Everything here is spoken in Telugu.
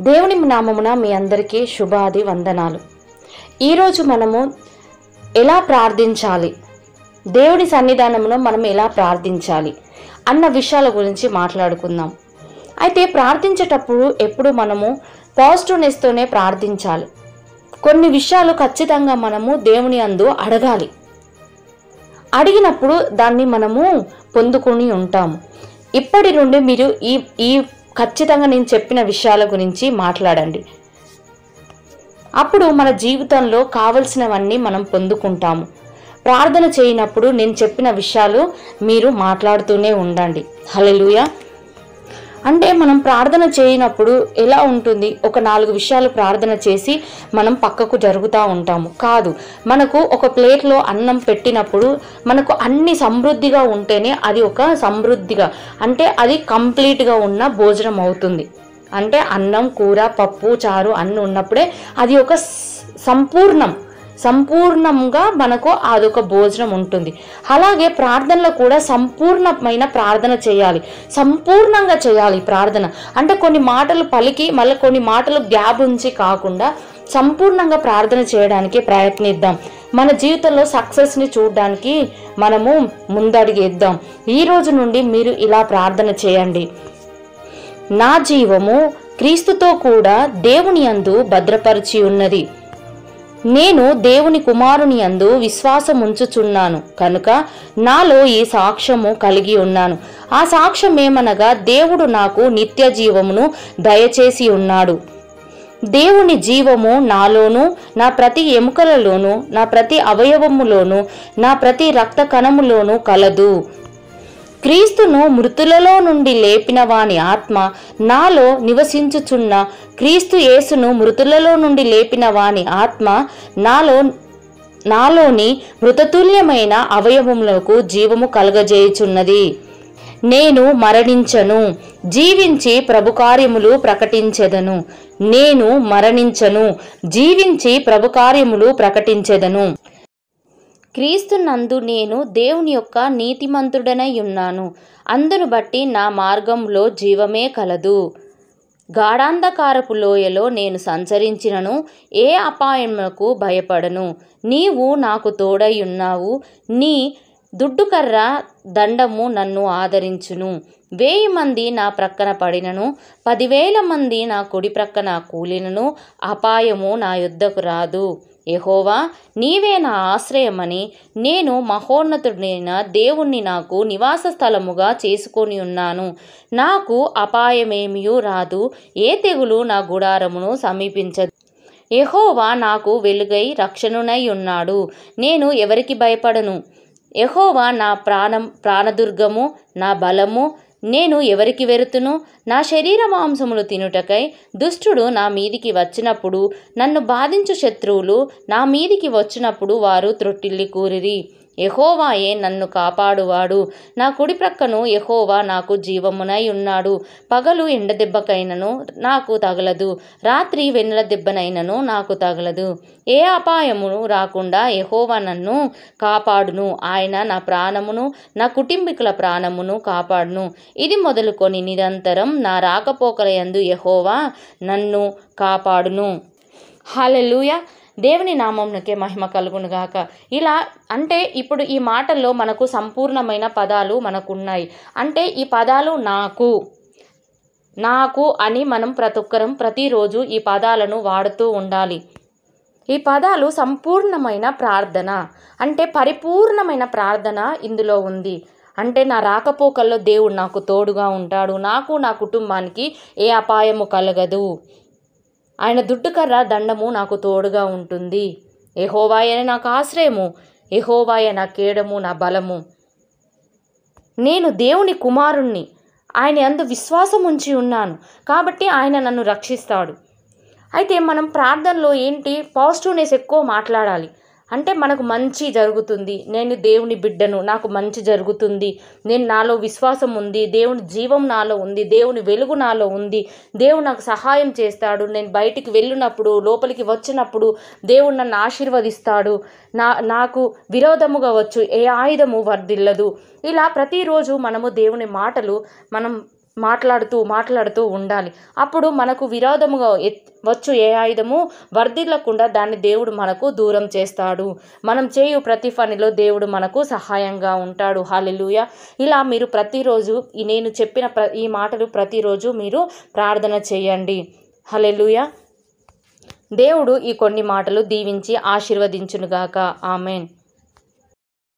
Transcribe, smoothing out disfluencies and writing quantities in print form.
దేవుని నామమున మీ అందరికీ శుభాది వందనాలు. ఈరోజు మనము ఎలా ప్రార్థించాలి, దేవుని సన్నిధానంలో మనం ఎలా ప్రార్థించాలి అన్న విషయాల గురించి మాట్లాడుకుందాం. అయితే ప్రార్థించేటప్పుడు ఎప్పుడు మనము పాజిటివ్నెస్తోనే ప్రార్థించాలి. కొన్ని విషయాలు ఖచ్చితంగా మనము దేవుని యందు అడగాలి. అడిగినప్పుడు దాన్ని మనము పొందుకొని ఉంటాము. ఇప్పటి నుండి మీరు ఈ ఖచ్చితంగా నేను చెప్పిన విషయాల గురించి మాట్లాడండి. అప్పుడు మన జీవితంలో కావలసినవన్నీ మనం పొందుకుంటాము. ప్రార్థన చేయనప్పుడు నేను చెప్పిన విషయాలు మీరు మాట్లాడుతూనే ఉండండి. హల్లెలూయా. అంటే మనం ప్రార్థన చేయనప్పుడు ఎలా ఉంటుంది, ఒక 4 విషయాలు ప్రార్థన చేసి మనం పక్కకు జరుగుతూ ఉంటాము. కాదు, మనకు ఒక ప్లేట్లో అన్నం పెట్టినప్పుడు మనకు అన్ని సమృద్ధిగా ఉంటేనే అది ఒక సమృద్ధిగా అంటే అది కంప్లీట్గా ఉన్న భోజనం అవుతుంది. అంటే అన్నం, కూర, పప్పు, చారు అన్నీ ఉన్నప్పుడే అది ఒక సంపూర్ణంగా మనకు అదొక భోజనం ఉంటుంది. అలాగే ప్రార్థనలో కూడా సంపూర్ణమైన ప్రార్థన చేయాలి, సంపూర్ణంగా చేయాలి ప్రార్థన. అంటే కొన్ని మాటలు పలికి మళ్ళీ కొన్ని మాటలు గ్యాప్ ఉంచి కాకుండా సంపూర్ణంగా ప్రార్థన చేయడానికి ప్రయత్నిద్దాం. మన జీవితంలో సక్సెస్ని చూడడానికి మనము ముందడుగేద్దాం. ఈ రోజు నుండి మీరు ఇలా ప్రార్థన చేయండి. నా జీవము క్రీస్తుతో కూడా దేవుని యందు భద్రపరిచి ఉన్నది. నేను దేవుని కుమారుని యందు విశ్వాసం ఉంచుచున్నాను కనుక నాలో ఈ సాక్ష్యము కలిగి ఉన్నాను. ఆ సాక్ష్యం ఏమనగా దేవుడు నాకు నిత్య జీవమును దయచేసి ఉన్నాడు. దేవుని జీవము నాలోను, నా ప్రతి ఎముకలలోను, నా ప్రతి అవయవములోను, నా ప్రతి రక్త కణములోను కలదు. క్రీస్తును మృతులలో నుండి లేపిన వాని ఆత్మ నాలో నివసించుచున్న, క్రీస్తు యేసును మృతులలో నుండి లేపిన వాని ఆత్మ నాలోని మృతతుల్యమైన అవయవములకు జీవము కలగజేయుచున్నది. నేను మరణించను, జీవించి ప్రభు కార్యములు ప్రకటించెదను. నేను మరణించను, జీవించి ప్రభు కార్యములు ప్రకటించెదను. క్రీస్తునందు నేను దేవుని యొక్క నీతిమంతుడనై ఉన్నాను. అందును బట్టి నా మార్గంలో జీవమే కలదు. గాఢాంధకారపు లోయలో నేను సంచరించినను ఏ అపాయములకు భయపడను. నీవు నాకు తోడై ఉన్నావు. నీ దుడ్డుకర్ర దండము నన్ను ఆదరించును. 1000 మంది నా ప్రక్కన పడినను, 10,000 మంది నా కుడి ప్రక్కన కూలినను అపాయము నా యొద్దకు రాదు. యెహోవా, నీవే నా ఆశ్రయమని నేను మహోన్నతుడైన దేవుణ్ణి నాకు నివాస స్థలముగా చేసుకొని ఉన్నాను. నాకు అపాయమేమియూ రాదు, ఏ తెగులు నా గుడారమును సమీపించదు. యెహోవా నాకు వెలుగై రక్షణునై ఉన్నాడు. నేను ఎవరికి భయపడను. యెహోవా నా ప్రాణదుర్గము, నా బలము. నేను ఎవరికి వెరుతును? నా శరీర మాంసములు తినుటకై దుష్టుడు నా మీదికి వచ్చినప్పుడు, నన్ను బాధించు శత్రువులు నా మీదికి వచ్చినప్పుడు వారు త్రొట్టిల్లి కూరిరి. యెహోవాయే నన్ను కాపాడువాడు. నా కుడి ప్రక్కను యెహోవా నాకు జీవమునై ఉన్నాడు. పగలు ఎండదెబ్బకైనను నాకు తగలదు, రాత్రి వెన్నెల దెబ్బనైనను నాకు తగలదు. ఏ అపాయమును రాకుండా యెహోవా నన్ను కాపాడును. ఆయన నా ప్రాణమును, నా కుటుంబీకుల ప్రాణమును కాపాడును. ఇది మొదలుకొని నిరంతరం నా రాకపోకల యందు యెహోవా నన్ను కాపాడును. హల్లెలూయా. దేవుని నామమునకే మహిమ కలుగునుగాక. ఇలా అంటే ఇప్పుడు ఈ మాటల్లో మనకు సంపూర్ణమైన పదాలు మనకున్నాయి. అంటే ఈ పదాలు నాకు అని మనం ప్రతి ఒక్కరం ప్రతిరోజు ఈ పదాలను వాడుతూ ఉండాలి. ఈ పదాలు సంపూర్ణమైన ప్రార్థన అంటే పరిపూర్ణమైన ప్రార్థన ఇందులో ఉంది. అంటే నా రాకపోకల్లో దేవుడు నాకు తోడుగా ఉంటాడు. నాకు, నా కుటుంబానికి ఏ అపాయము కలగదు. ఆయన దుడ్డుకర్ర దండము నాకు తోడుగా ఉంటుంది. యెహోవాయే నాకు ఆశ్రయము, యెహోవాయే నా కేడము, నా బలము. నేను దేవుని కుమారుణ్ణి, ఆయన యందు విశ్వాసం ఉంచి ఉన్నాను కాబట్టి ఆయన నన్ను రక్షిస్తాడు. అయితే మనం ప్రార్థనలో ఏంటి పాజిటివ్నెస్ ఎక్కువ మాట్లాడాలి. అంటే మనకు మంచి జరుగుతుంది, నేను దేవుని బిడ్డను, నాకు మంచి జరుగుతుంది, నాలో విశ్వాసం ఉంది, దేవుని జీవం నాలో ఉంది, దేవుని వెలుగు నాలో ఉంది, దేవుడు నాకు సహాయం చేస్తాడు, నేను బయటికి వెళ్ళినప్పుడు లోపలికి వచ్చినప్పుడు దేవుడు నన్ను ఆశీర్వదిస్తాడు, నాకు విరోధముగా వచ్చు ఏ ఆయుధము వర్ధిల్లదు. ఇలా ప్రతిరోజు మనము దేవుని మాటలు మనం మాట్లాడుతూ ఉండాలి. అప్పుడు మనకు విరోధముగా వచ్చు ఏ ఆయుధము వర్ధిల్లకుండా దాన్ని దేవుడు మనకు దూరం చేస్తాడు. మనం చేయు ప్రతి పనిలో దేవుడు మనకు సహాయంగా ఉంటాడు. హల్లెలూయా. ఇలా మీరు ప్రతిరోజు నేను చెప్పిన ఈ మాటలు ప్రతిరోజు మీరు ప్రార్థన చేయండి. హల్లెలూయా. దేవుడు ఈ కొన్ని మాటలు దీవించి ఆశీర్వదించునుగాక. ఆమెన్.